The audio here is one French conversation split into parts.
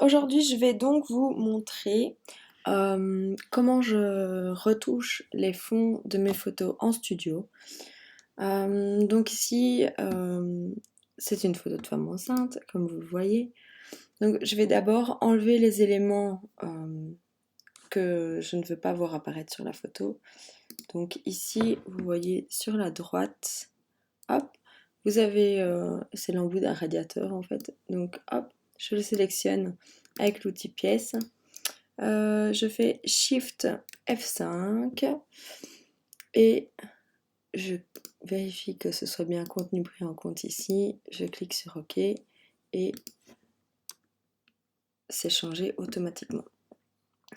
Aujourd'hui, je vais donc vous montrer comment je retouche les fonds de mes photos en studio. Donc ici, c'est une photo de femme enceinte, comme vous le voyez. Donc je vais d'abord enlever les éléments que je ne veux pas voir apparaître sur la photo. Donc ici, vous voyez sur la droite, hop, vous avez, c'est l'embout d'un radiateur en fait. Donc hop, je le sélectionne avec l'outil pièce. Je fais Shift F5 et je vérifie que ce soit bien contenu pris en compte ici. Je clique sur OK et c'est changé automatiquement.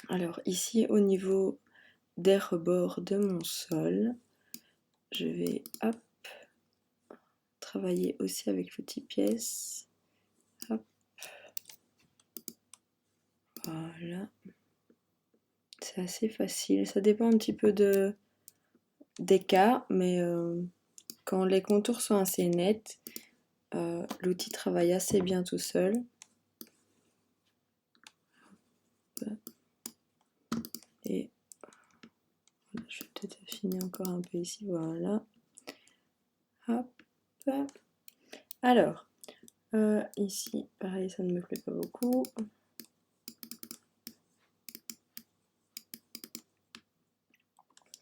Alors ici au niveau des rebords de mon sol, je vais hop, travailler aussi avec l'outil pièce. Hop. Voilà. C'est assez facile. Ça dépend un petit peu des cas, mais quand les contours sont assez nets, l'outil travaille assez bien tout seul. Et je vais peut-être affiner encore un peu ici, voilà. Hop. Alors, ici, pareil, ça ne me plaît pas beaucoup.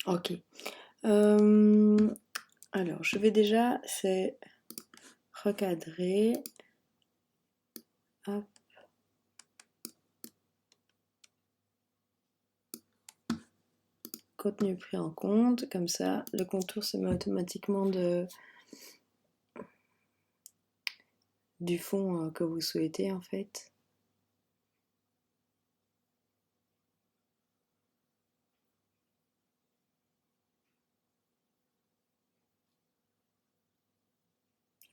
Ok. Alors, je vais déjà, c'est recadrer. Hop. Contenu pris en compte, comme ça, le contour se met automatiquement du fond que vous souhaitez en fait.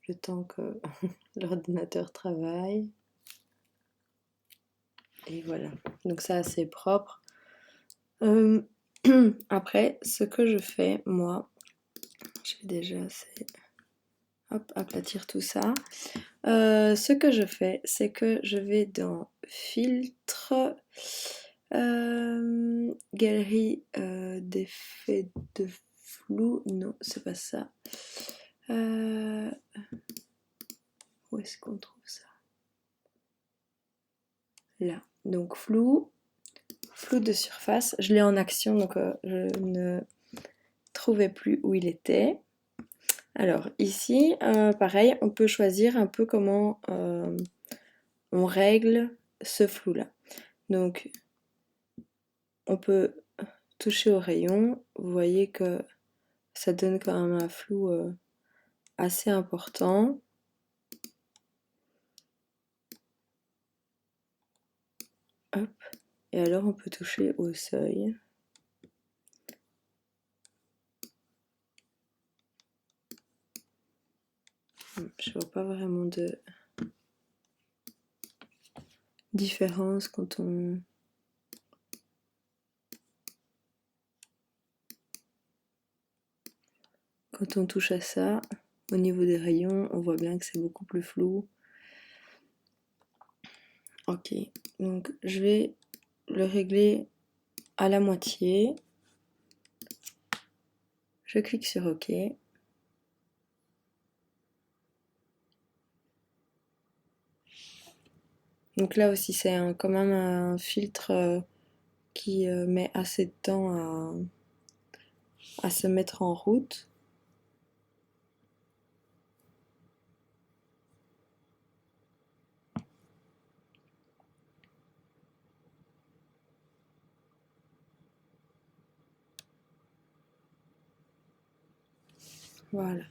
Le temps que l'ordinateur travaille. Et voilà, donc ça c'est propre. Après, ce que je fais, moi, je vais déjà aplatir tout ça. Ce que je fais, c'est que je vais dans Filtre, Galerie d'effets de flou. Non, c'est pas ça. Où est-ce qu'on trouve ça? Là. Donc flou de surface. Je l'ai en action, donc je ne trouvais plus où il était. Alors ici, pareil, on peut choisir un peu comment on règle ce flou-là. Donc, on peut toucher au rayon. Vous voyez que ça donne quand même un flou assez important. Hop. Et alors, on peut toucher au seuil. Je vois pas vraiment de différence quand on touche à ça. Au niveau des rayons, on voit bien que c'est beaucoup plus flou. Ok, donc je vais le régler à la moitié. Je clique sur OK. Donc là aussi c'est quand même un filtre qui met assez de temps à se mettre en route. Voilà.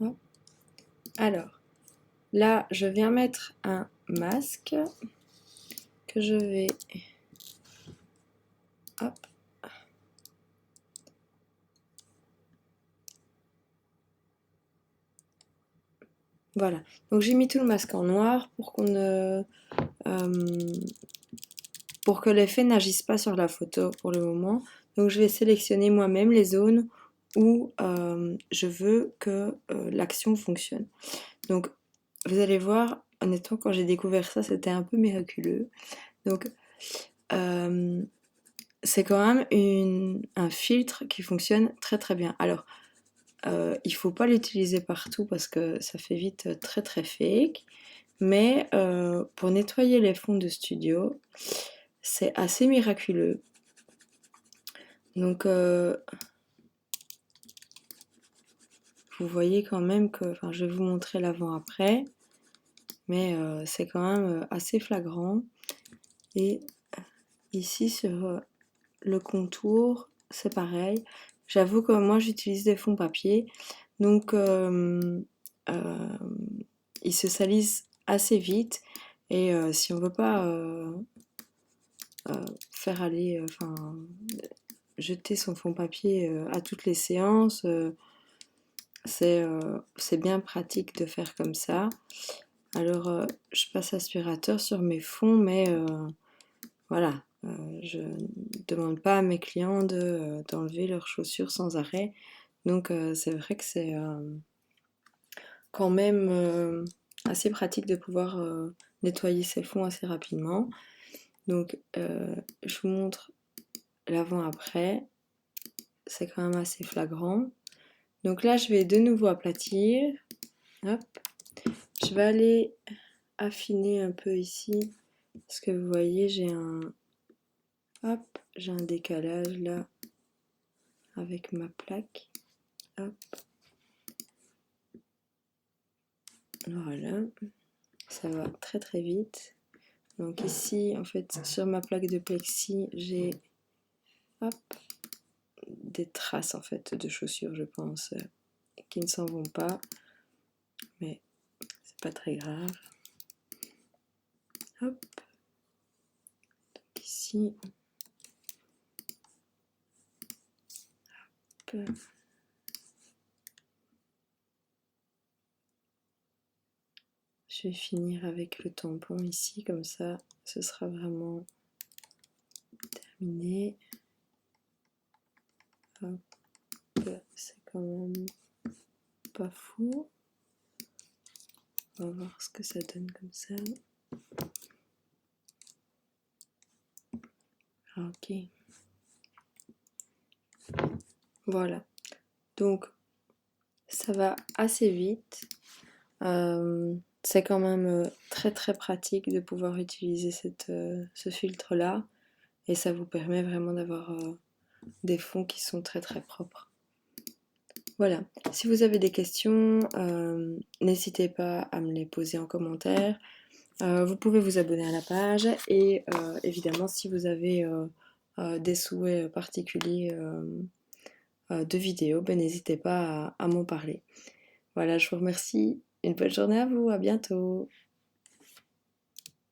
Hop. Alors, là, je viens mettre un masque que je vais... Hop. Voilà. Donc j'ai mis tout le masque en noir pour qu'on ne... pour que l'effet n'agisse pas sur la photo pour le moment. Donc je vais sélectionner moi-même les zones où je veux que l'action fonctionne. Donc vous allez voir, honnêtement, quand j'ai découvert ça, c'était un peu miraculeux. Donc, c'est quand même un filtre qui fonctionne très très bien. Alors, il faut pas l'utiliser partout parce que ça fait vite très très fake. Mais pour nettoyer les fonds de studio, c'est assez miraculeux. Donc, vous voyez quand même que, enfin, je vais vous montrer l'avant-après, mais c'est quand même assez flagrant. Et ici sur le contour, c'est pareil. J'avoue que moi j'utilise des fonds papier, donc ils se salissent assez vite. Et si on veut pas faire aller, enfin, jeter son fond papier à toutes les séances, c'est bien pratique de faire comme ça. Alors, je passe aspirateur sur mes fonds, mais voilà, je ne demande pas à mes clients d'enlever leurs chaussures sans arrêt. Donc, c'est vrai que c'est quand même assez pratique de pouvoir nettoyer ses fonds assez rapidement. Donc, je vous montre l'avant-après. C'est quand même assez flagrant. Donc là, je vais de nouveau aplatir. Hop. Je vais aller affiner un peu ici. Parce que vous voyez, j'ai un décalage là avec ma plaque. Hop. Voilà. Ça va très très vite. Donc ici, en fait, sur ma plaque de plexi, j'ai des traces en fait de chaussures, je pense, qui ne s'en vont pas. Mais c'est pas très grave. Hop. Donc ici. Hop. Je vais finir avec le tampon ici, comme ça, ce sera vraiment terminé. Hop, c'est quand même pas fou. On va voir ce que ça donne comme ça. Ok. Voilà. Donc, ça va assez vite. C'est quand même très très pratique de pouvoir utiliser ce filtre-là. Et ça vous permet vraiment d'avoir des fonds qui sont très très propres. Voilà, si vous avez des questions, n'hésitez pas à me les poser en commentaire. Vous pouvez vous abonner à la page et évidemment si vous avez des souhaits particuliers de vidéos, ben, n'hésitez pas à m'en parler. Voilà, je vous remercie. Une bonne journée à vous, à bientôt.